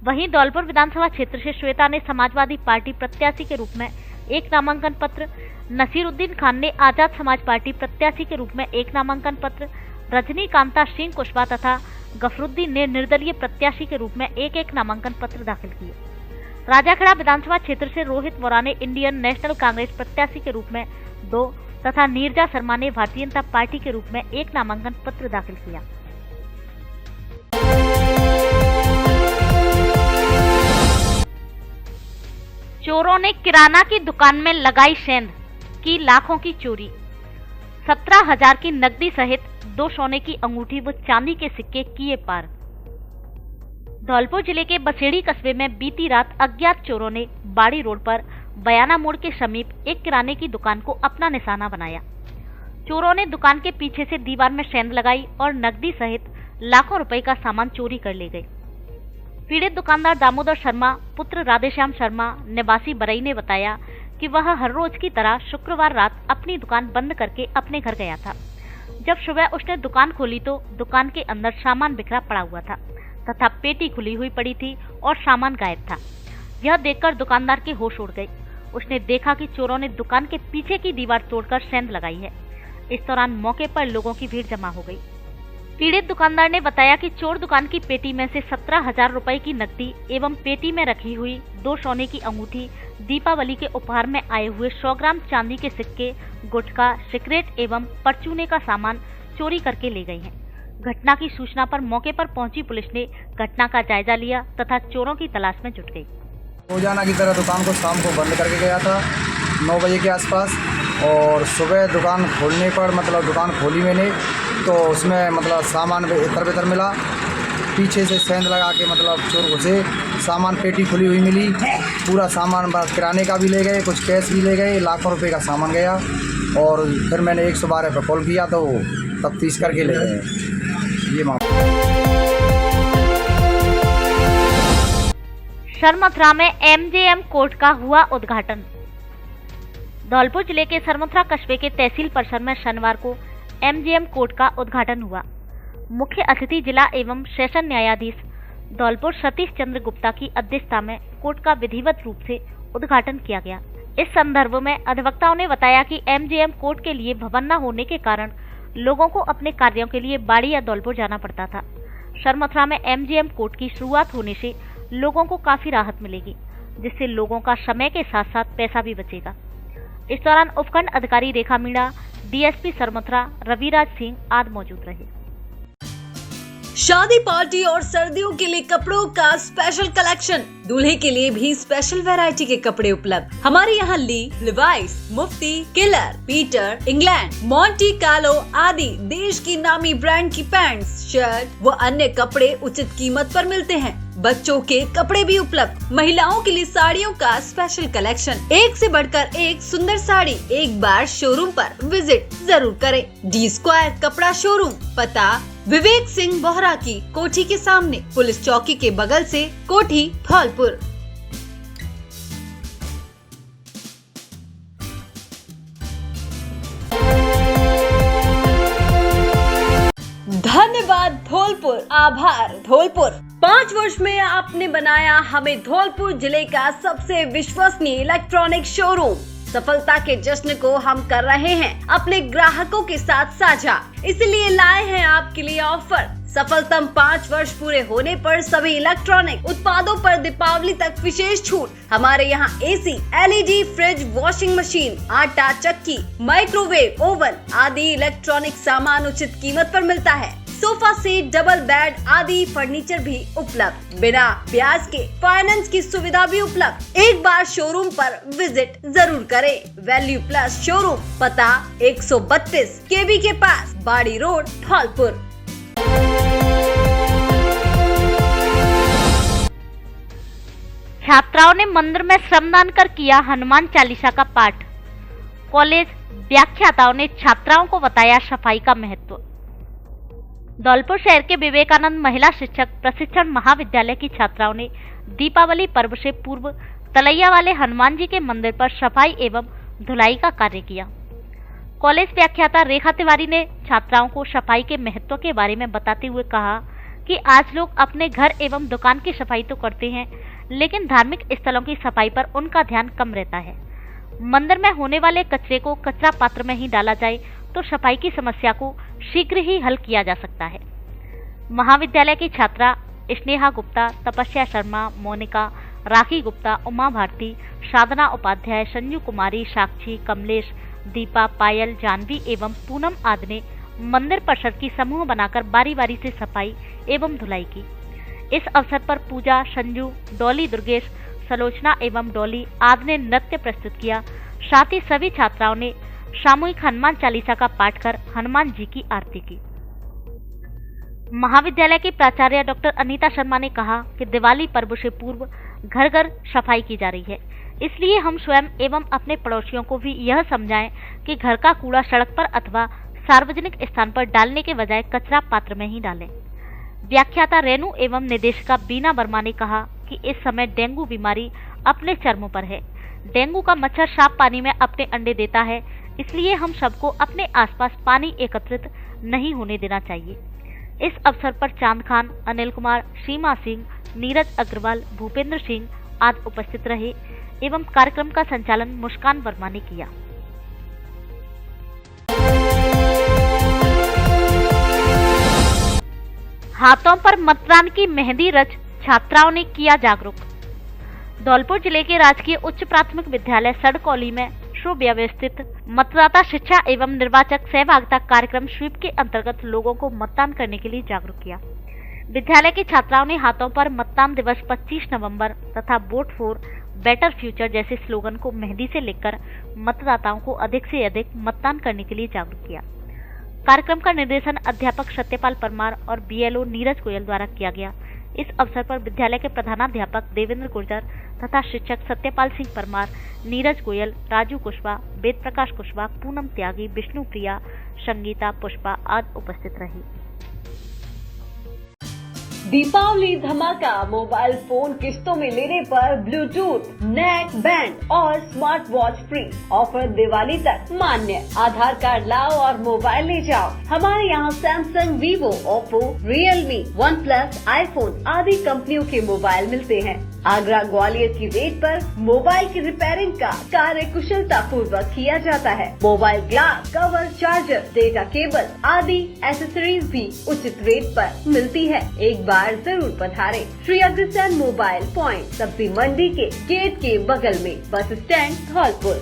वहीं धौलपुर विधानसभा क्षेत्र से श्वेता ने समाजवादी पार्टी प्रत्याशी के रूप में 1 नामांकन पत्र, नसीरुद्दीन खान ने आजाद समाज पार्टी प्रत्याशी के रूप में 1 नामांकन पत्र, रजनीकांता सिंह कुशवाहा तथा गफरुद्दीन ने निर्दलीय प्रत्याशी के रूप में 1-1 नामांकन पत्र दाखिल किए। राजाखेड़ा विधानसभा क्षेत्र से रोहित वोरा ने इंडियन नेशनल कांग्रेस प्रत्याशी के रूप में 2 तथा नीरजा शर्मा ने भारतीय जनता पार्टी के रूप में 1 नामांकन पत्र दाखिल किया। चोरों ने किराना की दुकान में लगाई सेंध, की लाखों की चोरी। 17,000 की नकदी सहित 2 सोने की अंगूठी व चांदी के सिक्के किए पार। धौलपुर जिले के बसेड़ी कस्बे में बीती रात अज्ञात चोरों ने बाड़ी रोड पर बयाना मोड़ के समीप एक किराने की दुकान को अपना निशाना बनाया। चोरों ने दुकान के पीछे से दीवार में सेंध लगाई और नकदी सहित लाखों रुपए का सामान चोरी कर ले गए। पीड़ित दुकानदार दामोदर शर्मा पुत्र राधेश्याम शर्मा निवासी बरई ने बताया कि वह हर रोज की तरह शुक्रवार रात अपनी दुकान बंद करके अपने घर गया था। जब सुबह उसने दुकान खोली तो दुकान के अंदर सामान बिखरा पड़ा हुआ था तथा पेटी खुली हुई पड़ी थी और सामान गायब था। यह देखकर दुकानदार के होश उड़ गए। उसने देखा कि चोरों ने दुकान के पीछे की दीवार तोड़कर सेंध लगाई है। इस दौरान मौके पर लोगों की भीड़ जमा हो गई। पीड़ित दुकानदार ने बताया कि चोर दुकान की पेटी में से 17,000 रुपए की नकदी एवं पेटी में रखी हुई 2 सोने की अंगूठी, दीपावली के उपहार में आए हुए 100 ग्राम चांदी के सिक्के, गुटखा, सिगरेट एवं परचूने का सामान चोरी करके ले गए हैं। घटना की सूचना पर मौके पर पहुंची पुलिस ने घटना का जायजा लिया तथा चोरों की तलाश में जुट गई। रोजाना की तरह दुकान को शाम को बंद करके गया था 9 बजे के आसपास, और सुबह दुकान खोलने पर दुकान खोली मैंने तो उसमें सामान इधर बिधर मिला। पीछे से सेंध लगा के चोर घुसे, सामान पेटी खुली हुई मिली, पूरा सामान किराने का भी ले गए, कुछ कैश भी ले गए, लाखों रुपए का सामान गया। और फिर मैंने 112 पर कॉल किया तो तफ्तीश करके ले गए। ये मामला सरमथुरा में एमजेएम कोर्ट का हुआ उद्घाटन। धौलपुर जिले के सरमथुरा कस्बे के तहसील परिसर में शनिवार को एमजेएम कोर्ट का उद्घाटन हुआ। मुख्य अतिथि जिला एवं सेशन न्यायाधीश धौलपुर सतीश चंद्र गुप्ता की अध्यक्षता में कोर्ट का विधिवत रूप से उद्घाटन किया गया। इस संदर्भ में अधिवक्ताओं ने बताया कि एमजेएम कोर्ट के लिए भवन न होने के कारण लोगों को अपने कार्यों के लिए बाड़ी या धौलपुर जाना पड़ता था। सरमथुरा में एमजेएम कोर्ट की शुरुआत होने से लोगों को काफी राहत मिलेगी, जिससे लोगों का समय के साथ साथ पैसा भी बचेगा। इस दौरान उपखंड अधिकारी रेखा मीणा, डीएसपी सरमथुरा रविराज सिंह आदि मौजूद रहे। शादी पार्टी और सर्दियों के लिए कपड़ों का स्पेशल कलेक्शन, दूल्हे के लिए भी स्पेशल वैरायटी के कपड़े उपलब्ध। हमारे यहाँ Lee, Levi's, Mufti, Killer, Peter, England, Monte Carlo आदि देश की नामी ब्रांड की पैंट्स, शर्ट व अन्य कपड़े उचित कीमत पर मिलते हैं। बच्चों के कपड़े भी उपलब्ध। महिलाओं के लिए साड़ियों का स्पेशल कलेक्शन, एक से बढ़कर एक सुंदर साड़ी। एक बार शोरूम पर विजिट जरूर करें। डी स्क्वायर कपड़ा शोरूम, पता विवेक सिंह बोहरा की कोठी के सामने, पुलिस चौकी के बगल से, कोठी धौलपुर। धन्यवाद धौलपुर, आभार धौलपुर। 5 वर्ष में आपने बनाया हमें धौलपुर जिले का सबसे विश्वसनीय इलेक्ट्रॉनिक शोरूम। सफलता के जश्न को हम कर रहे हैं अपने ग्राहकों के साथ साझा, इसलिए लाए हैं आपके लिए ऑफर। सफलतम 5 वर्ष पूरे होने पर सभी इलेक्ट्रॉनिक उत्पादों पर दीपावली तक विशेष छूट। हमारे यहाँ AC, LED, fridge, washing machine, आटा चक्की, माइक्रोवेव, ओवन आदि इलेक्ट्रॉनिक सामान उचित कीमत पर मिलता है। सोफा सेट, डबल बेड आदि फर्नीचर भी उपलब्ध। बिना ब्याज के फाइनेंस की सुविधा भी उपलब्ध। एक बार शोरूम पर विजिट जरूर करें। वैल्यू प्लस शोरूम, पता 132 केबी के पास, बाड़ी रोड, धौलपुर। छात्राओं ने मंदिर में श्रमदान कर किया हनुमान चालीसा का पाठ। कॉलेज व्याख्याताओं ने छात्राओं को बताया सफाई का महत्व। धौलपुर शहर के विवेकानंद महिला शिक्षक प्रशिक्षण महाविद्यालय की छात्राओं ने दीपावली पर्व से पूर्व तलैया वाले हनुमान जी के मंदिर पर सफाई एवं धुलाई का कार्य किया। कॉलेज व्याख्याता रेखा तिवारी ने छात्राओं को सफाई के महत्व के बारे में बताते हुए कहा कि आज लोग अपने घर एवं दुकान की सफाई तो करते हैं, लेकिन धार्मिक स्थलों की सफाई पर उनका ध्यान कम रहता है। मंदिर में होने वाले कचरे को कचरा पात्र में ही डाला जाए तो सफाई की समस्या को शीघ्र ही हल किया जा सकता है। महाविद्यालय की छात्रा स्नेहा गुप्ता, तपस्या शर्मा, मोनिका, राखी गुप्ता, उमा भारती, साधना उपाध्याय, संजू कुमारी, साक्षी, कमलेश, दीपा, पायल, जानवी एवं पूनम आदि ने मंदिर परिसर की समूह बनाकर बारी बारी से सफाई एवं धुलाई की। इस अवसर पर पूजा, संजू, डॉली, दुर्गेश, सलोचना एवं डॉली आदि ने नृत्य प्रस्तुत किया। साथ ही सभी छात्राओं ने सामूहिक हनुमान चालीसा का पाठ कर हनुमान जी की आरती की। महाविद्यालय की प्राचार्य डॉक्टर अनीता शर्मा ने कहा कि दिवाली पर्व से पूर्व घर घर सफाई की जा रही है, इसलिए हम स्वयं एवं अपने पड़ोसियों को भी यह समझाएं कि घर का कूड़ा सड़क पर अथवा सार्वजनिक स्थान पर डालने के बजाय कचरा पात्र में ही डालें। व्याख्याता रेणु एवं निदेशिका बीना वर्मा ने कहा कि इस समय डेंगू बीमारी अपने चरम पर है। डेंगू का मच्छर साफ पानी में अपने अंडे देता है, इसलिए हम सबको अपने आसपास पानी एकत्रित नहीं होने देना चाहिए। इस अवसर पर चांद खान, अनिल कुमार, सीमा सिंह, नीरज अग्रवाल, भूपेंद्र सिंह आदि उपस्थित रहे एवं कार्यक्रम का संचालन मुस्कान वर्मा ने किया। हाथों पर मतदान की मेहंदी रच छात्राओं ने किया जागरूक। धौलपुर जिले के राजकीय उच्च प्राथमिक विद्यालय सड़कौली में सुव्यवस्थित मतदाता शिक्षा एवं निर्वाचक सहभागिता कार्यक्रम स्वीप के अंतर्गत लोगों को मतदान करने के लिए जागरूक किया। विद्यालय की छात्राओं ने हाथों पर मतदान दिवस 25 नवंबर तथा वोट फॉर बेटर फ्यूचर जैसे स्लोगन को मेहंदी से लेकर मतदाताओं को अधिक से अधिक मतदान करने के लिए जागरूक किया। कार्यक्रम का निर्देशन अध्यापक सत्यपाल परमार और बीएलओ नीरज गोयल द्वारा किया गया। इस अवसर पर विद्यालय के प्रधानाध्यापक देवेंद्र गुर्जर तथा शिक्षक सत्यपाल सिंह परमार, नीरज गोयल, राजू कुशवाहा, वेद प्रकाश कुशवाहा, पूनम त्यागी, विष्णु प्रिया, संगीता, पुष्पा आदि उपस्थित रही। दीपावली धमाका, मोबाइल फोन किस्तों में लेने पर ब्लूटूथ, नेक बैंड और smart watch free. Offer Diwali तक मान्य। आधार कार्ड लाओ और मोबाइल ले जाओ। हमारे यहाँ Samsung, Vivo, Oppo, Realme, one plus, iPhone आदि कंपनियों के मोबाइल मिलते हैं। आगरा ग्वालियर की रेट पर मोबाइल की रिपेयरिंग का कार्य कुशलता पूर्वक किया जाता है। Mobile glass, cover, charger, data cable आदि एसेसरीज भी उचित रेट पर मिलती है। एक बार जरूर पधारें। श्री अग्रसेन मोबाइल पॉइंट, सब्जी मंडी के गेट के बगल में, बस स्टैंड, धौलपुर।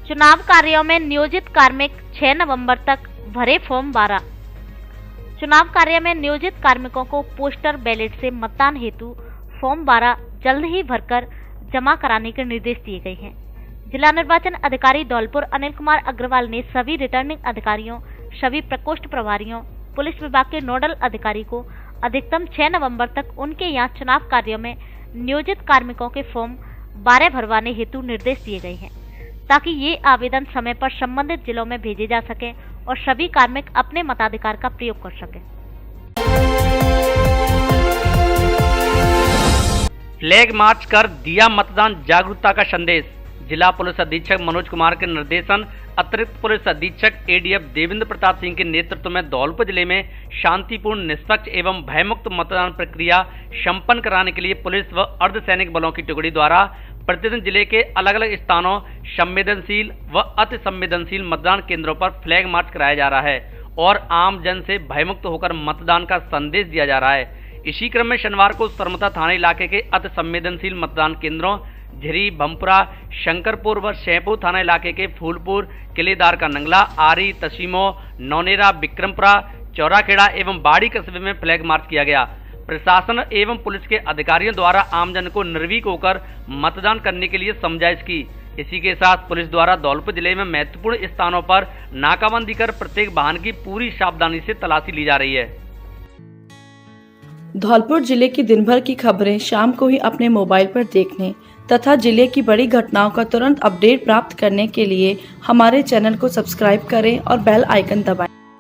चुनाव कार्यों में नियोजित कार्मिक 6 नवंबर तक भरे फॉर्म 12। चुनाव कार्य में नियोजित कार्मिकों को पोस्टर बैलेट से मतदान हेतु फॉर्म 12 जल्द ही भरकर जमा कराने के निर्देश दिए गए हैं। जिला निर्वाचन अधिकारी धौलपुर अनिल कुमार अग्रवाल ने सभी रिटर्निंग अधिकारियों, सभी प्रकोष्ठ प्रभारियों, पुलिस विभाग के नोडल अधिकारी को अधिकतम 6 नवंबर तक उनके यहाँ चुनाव कार्यों में नियोजित कार्मिकों के फॉर्म 12 भरवाने हेतु निर्देश दिए गए हैं, ताकि ये आवेदन समय पर संबंधित जिलों में भेजे जा सकें और सभी कार्मिक अपने मताधिकार का प्रयोग कर सकें। फ्लैग मार्च कर दिया मतदान जागरूकता का संदेश। जिला पुलिस अधीक्षक मनोज कुमार के निर्देशन अतिरिक्त पुलिस अधीक्षक एडीएफ देवेंद्र प्रताप सिंह के नेतृत्व में धौलपुर जिले में शांतिपूर्ण, निष्पक्ष एवं भयमुक्त मतदान प्रक्रिया संपन्न कराने के लिए पुलिस व अर्धसैनिक बलों की टुकड़ी द्वारा प्रतिदिन जिले के अलग अलग स्थानों संवेदनशील व अति संवेदनशील मतदान केंद्रों पर फ्लैग मार्च कराया जा रहा है और आम जन से भयमुक्त होकर मतदान का संदेश दिया जा रहा है। इसी क्रम में शनिवार को सरमता थाना इलाके के अति संवेदनशील मतदान केंद्रों झिरी, भमपुरा, शंकरपुर व शहपुर थाना इलाके के फूलपुर, किलेदार का नंगला, आरी, तसीमो, नौनेरा, विक्रमपुरा, चौराखेड़ा एवं बाड़ी कस्बे में फ्लैग मार्च किया गया। प्रशासन एवं पुलिस के अधिकारियों द्वारा आमजन को निर्भीक होकर मतदान करने के लिए समझाइश की। इसी के साथ पुलिस द्वारा धौलपुर जिले में महत्वपूर्ण स्थानों पर नाकाबंदी कर प्रत्येक वाहन की पूरी सावधानी से तलाशी ली जा रही है। धौलपुर जिले की दिन भर की खबरें शाम को ही अपने मोबाइल पर देखने तथा जिले की बड़ी घटनाओं का तुरंत अपडेट प्राप्त करने के लिए हमारे चैनल को सब्सक्राइब करें और बेल आइकन दबाएं।